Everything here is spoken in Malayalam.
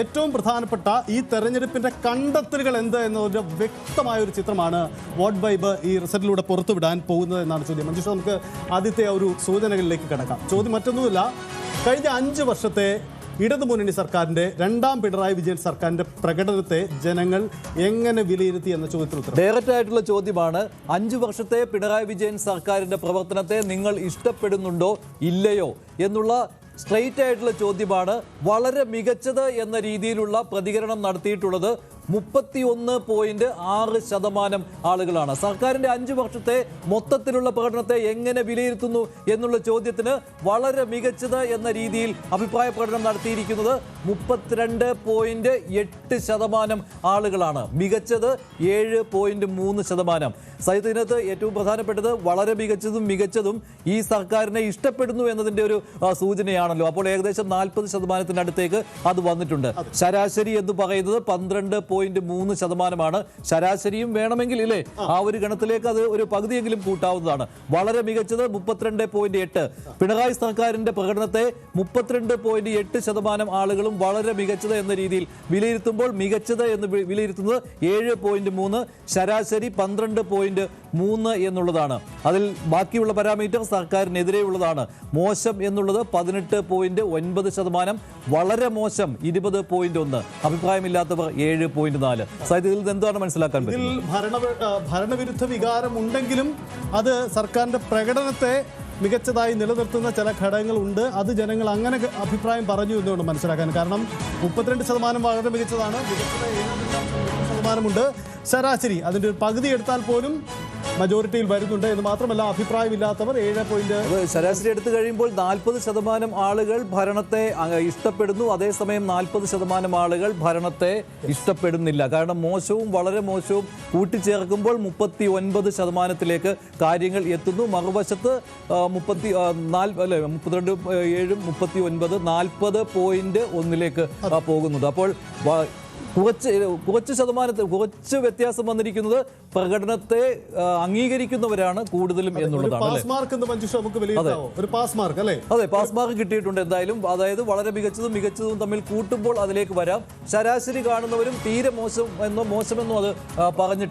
ഏറ്റവും പ്രധാനപ്പെട്ട ഈ തെരഞ്ഞെടുപ്പിന്റെ കണ്ടെത്തലുകൾ എന്ത് എന്നൊരു വ്യക്തമായ ഒരു ചിത്രമാണ് വോട്ട് വൈബ് ഈ റിസൾട്ടിലൂടെ പുറത്തുവിടാൻ പോകുന്നത് എന്നാണ് ചോദ്യം. മഞ്ജുഷ, നമുക്ക് ആദ്യത്തെ ഒരു സൂചനകളിലേക്ക് കിടക്കാം. ചോദ്യം മറ്റൊന്നുമില്ല, കഴിഞ്ഞ 5 വർഷത്തെ ഇടതുമുന്നണി സർക്കാരിന്റെ രണ്ടാം പിണറായി വിജയൻ സർക്കാരിന്റെ പ്രകടനത്തെ ജനങ്ങൾ എങ്ങനെ വിലയിരുത്തി എന്ന ചോദ്യത്തിന് ഉത്തരം ഡയറക്റ്റ് ആയിട്ടുള്ള ചോദ്യമാണ്. 5 വർഷത്തെ പിണറായി വിജയൻ സർക്കാരിന്റെ പ്രവർത്തനത്തെ നിങ്ങൾ ഇഷ്ടപ്പെടുന്നുണ്ടോ ഇല്ലയോ എന്നുള്ള സ്ട്രെയിറ്റ് ആയിട്ടുള്ള ചോദ്യമാണ്. വളരെ മികച്ചത് എന്ന രീതിയിലുള്ള പ്രതികരണം നടത്തിയിട്ടുള്ളത് 31.6% ആളുകളാണ്. സർക്കാരിന്റെ 5 വർഷത്തെ മൊത്തത്തിലുള്ള പ്രകടനത്തെ എങ്ങനെ വിലയിരുത്തുന്നു എന്നുള്ള ചോദ്യത്തിന് വളരെ മികച്ചത് എന്ന രീതിയിൽ അഭിപ്രായ പ്രകടനം നടത്തിയിരിക്കുന്നത് 32.8% ആളുകളാണ്. മികച്ചത് 7.3%. സഹിതത്തിനകത്ത് ഏറ്റവും പ്രധാനപ്പെട്ടത് വളരെ മികച്ചതും ഈ സർക്കാരിനെ ഇഷ്ടപ്പെടുന്നു എന്നതിന്റെ ഒരു സൂചനയാണല്ലോ. അപ്പോൾ ഏകദേശം 40%-ത്തിനടുത്തേക്ക് അത് വന്നിട്ടുണ്ട്. ശരാശരി എന്ന് പറയുന്നത് 12.3%. ശരാശരിയും വേണമെങ്കിൽ ഇല്ലേ ആ ഒരു ഗണത്തിലേക്ക് അത് ഒരു പകുതിയെങ്കിലും കൂട്ടാവുന്നതാണ്. വളരെ മികച്ചത് 32.8. പിണറായി സർക്കാരിന്റെ പ്രകടനത്തെ 32.8% ആളുകളും വളരെ മികച്ചത് എന്ന രീതിയിൽ വിലയിരുത്തുമ്പോൾ മികച്ചത് എന്ന് വിലയിരുത്തുന്നത് 7.3, ശരാശരി 12.3 എന്നുള്ളതാണ്. അതിൽ ബാക്കിയുള്ള പാരാമീറ്റർ സർക്കാരിനെതിരെയുള്ളതാണ്. മോശം എന്നുള്ളത് 18.9%, വളരെ മോശം 20.1, അഭിപ്രായമില്ലാത്തവർ 7.4. ഇതിൽ നിന്ന് എന്താണ് മനസ്സിലാക്കാൻ പറ്റുന്നത്? ഭരണവിരുദ്ധ വികാരം ഉണ്ടെങ്കിലും അത് സർക്കാരിന്റെ പ്രകടനത്തെ മികച്ചതായി നിലനിർത്തുന്ന ചില ഘടകങ്ങൾ ഉണ്ട്. അത് ജനങ്ങൾ അങ്ങനെ അഭിപ്രായം പറഞ്ഞു എന്നുകൊണ്ട് മനസ്സിലാക്കാൻ. കാരണം 32% വളരെ മികച്ചതാണ്, മികച്ചത് 7%. ശരാശരി അതിൻ്റെ ഒരു പകുതി എടുത്താൽ പോലും മജോറിറ്റിയിൽ വരുന്നുണ്ട് എന്ന് മാത്രമല്ല, അഭിപ്രായമില്ലാത്തവർ 7. ശരാശരി എടുത്തു കഴിയുമ്പോൾ 40% ആളുകൾ ഭരണത്തെ ഇഷ്ടപ്പെടുന്നു. അതേസമയം 40% ആളുകൾ ഭരണത്തെ ഇഷ്ടപ്പെടുന്നില്ല. കാരണം മോശവും വളരെ മോശവും കൂട്ടിച്ചേർക്കുമ്പോൾ 39%-ത്തിലേക്ക് കാര്യങ്ങൾ എത്തുന്നു. മറുവശത്ത് 32.7, 40.1-ലേക്ക് പോകുന്നത്. അപ്പോൾ കുറച്ച് വ്യത്യാസം വന്നിരിക്കുന്നത് പ്രകടനത്തെ അംഗീകരിക്കുന്നവരാണ് കൂടുതലും എന്നുള്ളതാണ്. അതെ, പാസ് മാർക്ക് കിട്ടിയിട്ടുണ്ട് എന്തായാലും. അതായത് വളരെ മികച്ചതും തമ്മിൽ കൂട്ടുമ്പോൾ അതിലേക്ക് വരാം. ശരാശരി കാണുന്നവരും തീരെ മോശമെന്നോ അത് പറഞ്ഞിട്ട്